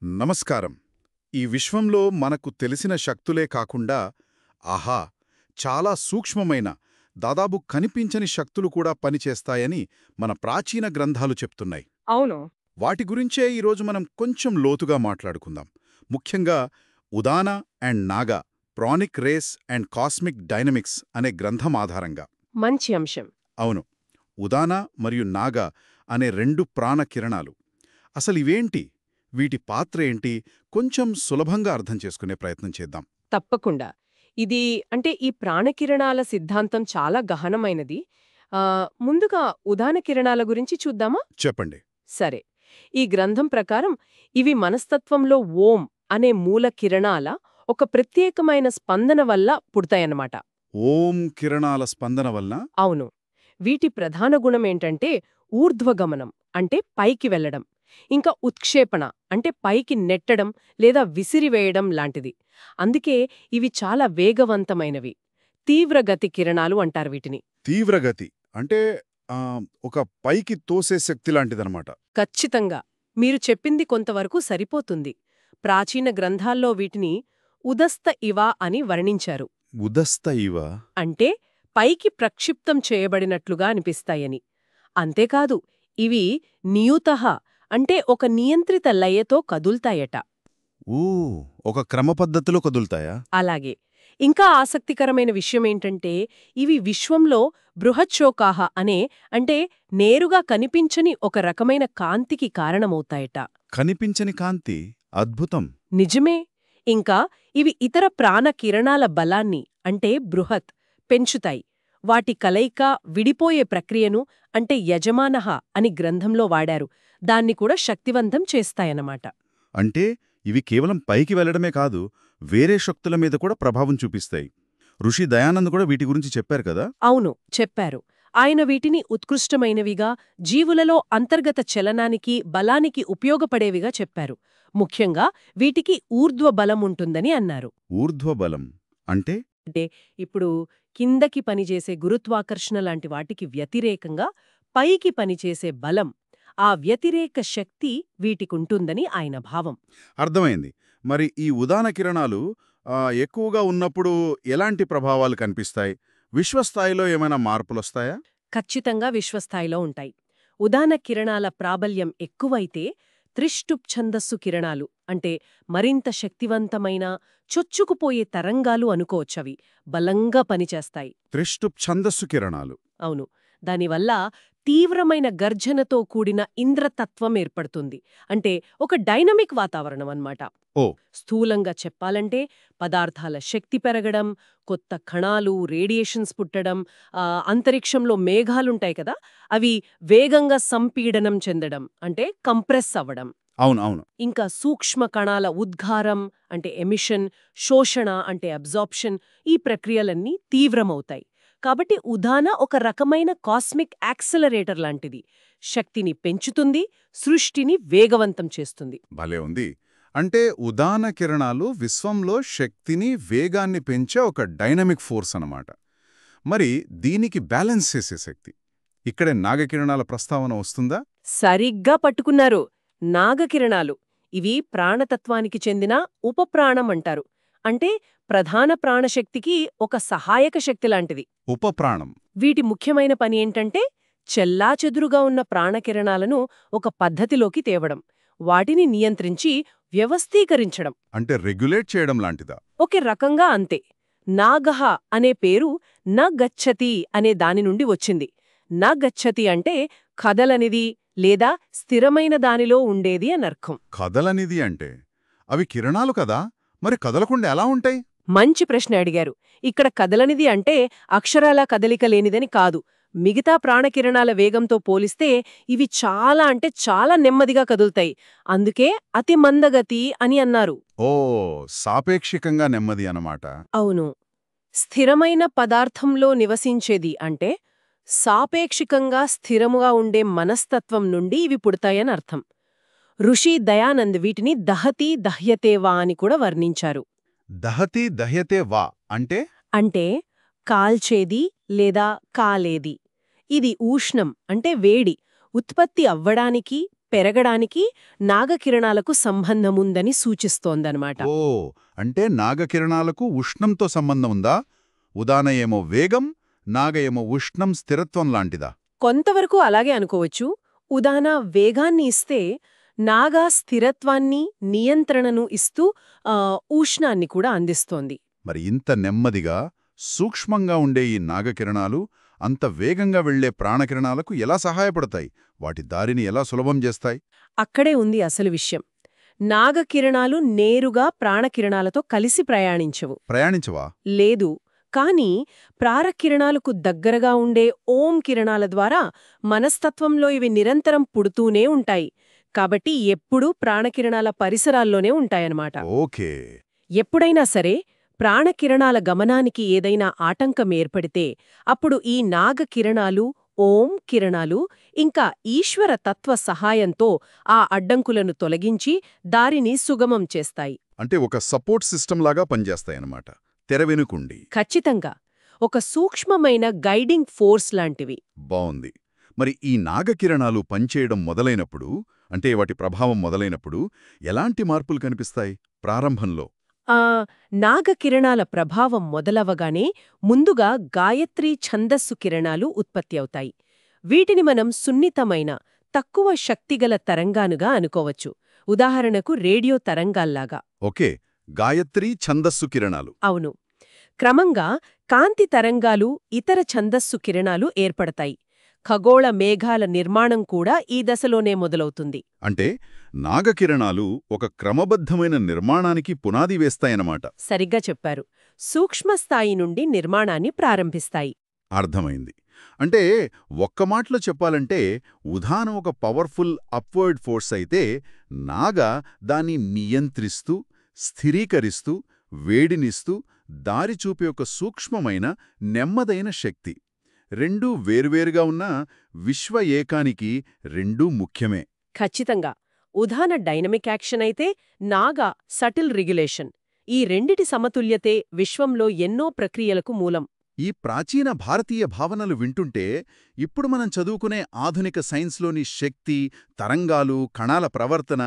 నమస్కారం. ఈ విశ్వంలో మనకు తెలిసిన శక్తులే కాకుండా ఆహా చాలా సూక్ష్మమైన దాదాపు కనిపించని శక్తులు కూడా పనిచేస్తాయని మన ప్రాచీన గ్రంథాలు చెప్తున్నాయి. అవును. వాటి గురించే ఈరోజు మనం కొంచెం లోతుగా మాట్లాడుకుందాం. ముఖ్యంగా Udana and Naga pranic rays and cosmic dynamics అనే గ్రంథం ఆధారంగా. మంచి అంశం. అవును, ఉదాన మరియు నాగా అనే రెండు ప్రాణ కిరణాలు. అసలివేంటి, వీటి పాత్ర ఏంటి, కొంచెం సులభంగా అర్థం చేసుకునే ప్రయత్నం చేద్దాం. తప్పకుండా. ఇది ఈ ప్రాణకిరణాల సిద్ధాంతం చాలా గహనమైనది. ముందుగా ఉదాన కిరణాల గురించి చూద్దామా? చెప్పండి. సరే. ఈ గ్రంథం ప్రకారం ఇవి మనస్తత్వంలో ఓం అనే మూల కిరణాల ఒక ప్రత్యేకమైన స్పందన వల్ల పుడతాయన్నమాట. ఓం కిరణాల స్పందన వలన? అవును. వీటి ప్రధాన గుణమేంటంటే ఊర్ధ్వగమనం అంటే పైకి వెళ్లడం, ఇంకా ఉత్క్షేపణ అంటే పైకి నెట్టడం లేదా విసిరివేయడం లాంటిది. అందుకే ఇవి చాలా వేగవంతమైనవి. తీవ్రగతి కిరణాలు అంటారు వీటిని. తీవ్రగతి అంటే ఒక పైకి తోసే శక్తి లాంటిదనమాట. ఖచ్చితంగా. మీరు చెప్పింది కొంతవరకు సరిపోతుంది. ప్రాచీన గ్రంథాల్లో వీటిని ఉదస్త ఇవ అని వర్ణించారు. ఉదస్త ఇవ అంటే పైకి ప్రక్షిప్తం చేయబడినట్లుగా అనిపిస్తాయని. అంతేకాదు, ఇవి నియుతః అంటే ఒక నియంత్రిత లయతో కదుల్తాయట. ఊ ఒక క్రమపద్ధతిలో కదులుతాయా? అలాగే. ఇంకా ఆసక్తికరమైన విషయమేంటంటే ఇవి విశ్వంలో బృహచ్చోకాహ అనే నేరుగా కనిపించని ఒక రకమైన కాంతికి కారణమవుతాయట. కనిపించని కాంతి? అద్భుతం. నిజమే. ఇంకా ఇవి ఇతర ప్రాణ కిరణాల బలాన్ని బృహత్ పెంచుతాయి. వాటి కలయిక విడిపోయే ప్రక్రియను యజమానః అని గ్రంథంలో వాడారు. దాన్ని కూడా శక్తివంతం చేస్తాయన్నమాట. అంటే ఇవి కేవలం పైకి వెళ్లడమే కాదు, వేరే శక్తుల మీద కూడా ప్రభావం చూపిస్తాయి. ఋషి దయానంద్ కూడా వీటి గురించి చెప్పారు కదా? అవును, చెప్పారు. ఆయన వీటిని ఉత్కృష్టమైనవిగా, జీవులలో అంతర్గత చలనానికి, బలానికి ఉపయోగపడేవిగా చెప్పారు. ముఖ్యంగా వీటికి ఊర్ధ్వ బలం ఉంటుందని అన్నారు. ఊర్ధ్వ బలం అంటే? ఇప్పుడు కిందకి పనిచేసే గురుత్వాకర్షణ లాంటి వాటికి వ్యతిరేకంగా పైకి పనిచేసే బలం, ఆ వ్యతిరేక శక్తి వీటికుంటుందని ఆయన భావం. అర్థమైంది. మరి ఈ ఉదాన కిరణాలు ఎక్కువగా ఉన్నప్పుడు ఎలాంటి ప్రభావాలు కనిపిస్తాయి? విశ్వస్థాయిలో ఏమైనా మార్పులొస్తాయా? ఖచ్చితంగా విశ్వస్థాయిలో ఉంటాయి. ఉదాన కిరణాల ప్రాబల్యం ఎక్కువైతే త్రిష్టుప్ ఛందస్సు కిరణాలు మరింత శక్తివంతమైన చొచ్చుకుపోయే తరంగాలు అనుకోవచ్చవి బలంగా పనిచేస్తాయి. త్రిష్టుప్ ఛందస్సు కిరణాలు? అవును. దానివల్ల తీవ్రమైన గర్జనతో కూడిన ఇంద్రతత్వం ఏర్పడుతుంది. ఒక డైనమిక్ వాతావరణం అన్నమాట. ఓ. స్థూలంగా చెప్పాలంటే పదార్థాల శక్తి పెరగడం, కొత్త కణాలు, రేడియేషన్స్ పుట్టడం, అంతరిక్షంలో మేఘాలుంటాయి కదా, అవి వేగంగా సంపీడనం చెందడం కంప్రెస్ అవ్వడం. అవునవును. ఇంకా సూక్ష్మ కణాల ఉద్గారం ఎమిషన్, శోషణ అబ్జార్ప్షన్, ఈ ప్రక్రియలన్నీ తీవ్రమవుతాయి. కాబట్టి ఉదాన ఒక రకమైన కాస్మిక్ యాక్సలరేటర్ లాంటిది. శక్తిని పెంచుతుంది, సృష్టిని వేగవంతం చేస్తుంది. భలే ఉంది. అంటే ఉదాన కిరణాలు విశ్వంలో శక్తిని, వేగాన్ని పెంచే ఒక డైనమిక్ ఫోర్స్ అన్నమాట. మరి దీనికి బ్యాలెన్స్ చేసే శక్తి, ఇక్కడే నాగకిరణాల ప్రస్తావన వస్తుందా? సరిగ్గా పట్టుకున్నారు. నాగకిరణాలు ఇవి ప్రాణతత్వానికి చెందిన ఉపప్రాణం అంటారు. ప్రధాన ప్రాణశక్తికి ఒక సహాయక శక్తి లాంటిది. ఉపప్రాణం. వీటి ముఖ్యమైన పని చెల్లాచెదురుగా ఉన్న ప్రాణకిరణాలను ఒక పద్ధతిలోకి తేవడం, వాటిని నియంత్రించి వ్యవస్థీకరించడం. రెగ్యులేట్ చేయడం లాంటిదా? ఒకే రకంగా అంతే. నాగః అనే పేరు న గచ్చతి అనే దాని నుండి వచ్చింది. న గచ్చతి కదలనిది లేదా స్థిరమైన దానిలో ఉండేది అనర్థం. కదలనిది అవి కిరణాలు కదా, మరి కదలకుండా ఎలా ఉంటాయి? మంచి ప్రశ్న అడిగారు. ఇక్కడ కదలనిది అక్షరాల కదలిక లేనిదని కాదు. మిగతా ప్రాణకిరణాల వేగంతో పోలిస్తే ఇవి చాలా నెమ్మదిగా కదులుతాయి. అందుకే అతి మందగతి అని అన్నారు. ఓ, సాపేక్షికంగా నెమ్మది అన్నమాట. అవును. స్థిరమైన పదార్థంలో నివసించేది సాపేక్షికంగా స్థిరముగా ఉండే మనస్తత్వం నుండి ఇవి పుడతాయని అర్థం. ఋషి దయానంద్ వీటిని దహతి దహ్యతే వా అని కూడా వర్ణించారు. దహతి దహ్యతే వా అంటే కాల్చేది లేదా కాలేది. ఇది ఉష్ణం వేడి ఉత్పత్తి అవ్వడానికి, పెరగడానికి నాగకిరణాలకు సంబంధముందని సూచిస్తోందనమాట. ఓ, అంటే నాగకిరణాలకు ఉష్ణంతో సంబంధం ఉందా? ఉదాన ఏమో వేగం, నాగ ఏమో ఉష్ణం, స్థిరత్వం లాంటిదా? కొంతవరకు అలాగే అనుకోవచ్చు. ఉదాన వేగాన్ని ఇస్తే నాగా స్థిరత్వాన్ని, నియంత్రణను ఇస్తూ ఉష్ణాన్ని కూడా అందిస్తోంది. మరి ఇంత నెమ్మదిగా, సూక్ష్మంగా ఉండే ఈ నాగకిరణాలు అంత వేగంగా వెళ్లే ప్రాణకిరణాలకు ఎలా సహాయపడతాయి? వాటి దారిని ఎలా సులభం చేస్తాయి? అక్కడే ఉంది అసలు విషయం. నాగకిరణాలు నేరుగా ప్రాణకిరణాలతో కలిసి ప్రయాణించవా? లేదు. కానీ ప్రారకిరణాలకు దగ్గరగా ఉండే ఓం కిరణాల ద్వారా మనస్తత్వంలో ఇవి నిరంతరం పుడుతూనే ఉంటాయి. కాబట్టి ఎప్పుడూ ప్రాణకిరణాల పరిసరాల్లోనే ఉంటాయన్నమాట. ఓకే. ఎప్పుడైనా సరే ప్రాణకిరణాల గమనానికి ఏదైనా ఆటంకం ఏర్పడితే అప్పుడు ఈ నాగకిరణాలు, ఓం కిరణాలు ఇంకా ఈశ్వర తత్వ సహాయంతో ఆ అడ్డంకులను తొలగించి దారిని సుగమం చేస్తాయి. అంటే ఒక సపోర్ట్ సిస్టమ్ లాగా పనిచేస్తాయన్నమాట, తెరవెనుకుండి. ఖచ్చితంగా ఒక సూక్ష్మమైన గైడింగ్ ఫోర్స్ లాంటివి. బావుంది. మరి ఈ నాగకిరణాలు పనిచేయడం మొదలైనప్పుడు, అంటే వాటి ప్రభావం మొదలైనప్పుడు ఎలాంటి మార్పులు కనిపిస్తాయి ప్రారంభంలో? ఆ నాగకిరణాల ప్రభావం మొదలవగానే ముందుగా గాయత్రీ ఛందస్సు కిరణాలు ఉత్పత్తి అవుతాయి. వీటిని మనం సున్నితమైన, తక్కువ శక్తిగల తరంగానుగా అనుకోవచ్చు. ఉదాహరణకు రేడియో తరంగాల్లాగా. ఓకే, గాయత్రీ ఛందస్సు కిరణాలు. అవును. క్రమంగా కాంతి తరంగాలు, ఇతర ఛందస్సు కిరణాలు ఏర్పడతాయి. ఖగోళ మేఘాల నిర్మాణం కూడా ఈ దశలోనే మొదలవుతుంది. అంటే నాగకిరణాలు ఒక క్రమబద్ధమైన నిర్మాణానికి పునాది వేస్తాయన్నమాట. సరిగ్గా చెప్పారు. సూక్ష్మస్థాయి నుండి నిర్మాణాన్ని ప్రారంభిస్తాయి. అర్థమైంది. అంటే ఒక్క మాటలో చెప్పాలంటే ఉదానం ఒక పవర్ఫుల్ అప్వర్డ్ ఫోర్స్ అయితే, నాగ దాన్ని నియంత్రిస్తూ, స్థిరీకరిస్తూ, వేడినిస్తూ, దారి చూపే ఒక సూక్ష్మమైన, నెమ్మదైన శక్తి. రెండూ వేర్వేరుగా ఉన్నా విశ్వ ఏకానికి రెండూ ముఖ్యమే. ఖచ్చితంగా. ఉదాన డైనమిక్ యాక్షన్ అయితే, నాగా సటిల్ రెగ్యులేషన్. ఈ రెండిటి సమతుల్యతే విశ్వంలో ఎన్నో ప్రక్రియలకు మూలం. ఈ ప్రాచీన భారతీయ భావనలు వింటుంటే ఇప్పుడు మనం చదువుకునే ఆధునిక సైన్స్లోని శక్తి, తరంగాలు, కణాల ప్రవర్తన,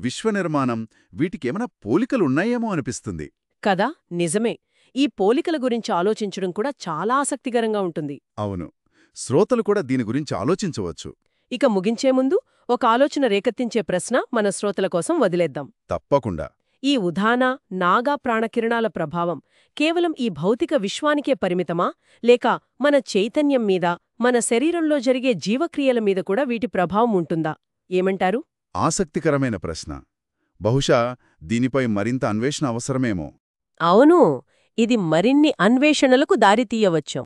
విశ్వనిర్మాణం వీటికేమైనా పోలికలున్నాయేమో అనిపిస్తుంది కదా, నిజమే. ఈ పోలికల గురించి ఆలోచించడం కూడా చాలా ఆసక్తికరంగా ఉంటుంది. అవును, శ్రోతలు కూడా దీని గురించి ఆలోచించవచ్చు. ఇక ముగించే ముందు ఒక ఆలోచన రేకెత్తించే ప్రశ్న మన శ్రోతల కోసం వదిలేద్దాం. తప్పకుండా. ఈ ఉదాన, నాగా ప్రాణకిరణాల ప్రభావం కేవలం ఈ భౌతిక విశ్వానికే పరిమితమా, లేక మన చైతన్యం మీద, మన శరీరంలో జరిగే జీవక్రియల మీద కూడా వీటి ప్రభావం ఉంటుందా? ఏమంటారు? ఆసక్తికరమైన ప్రశ్న. బహుశా దీనిపై మరింత అన్వేషణ అవసరమేమో. అవును, ఇది మరిన్ని అన్వేషణలకు దారితీయవచ్చు.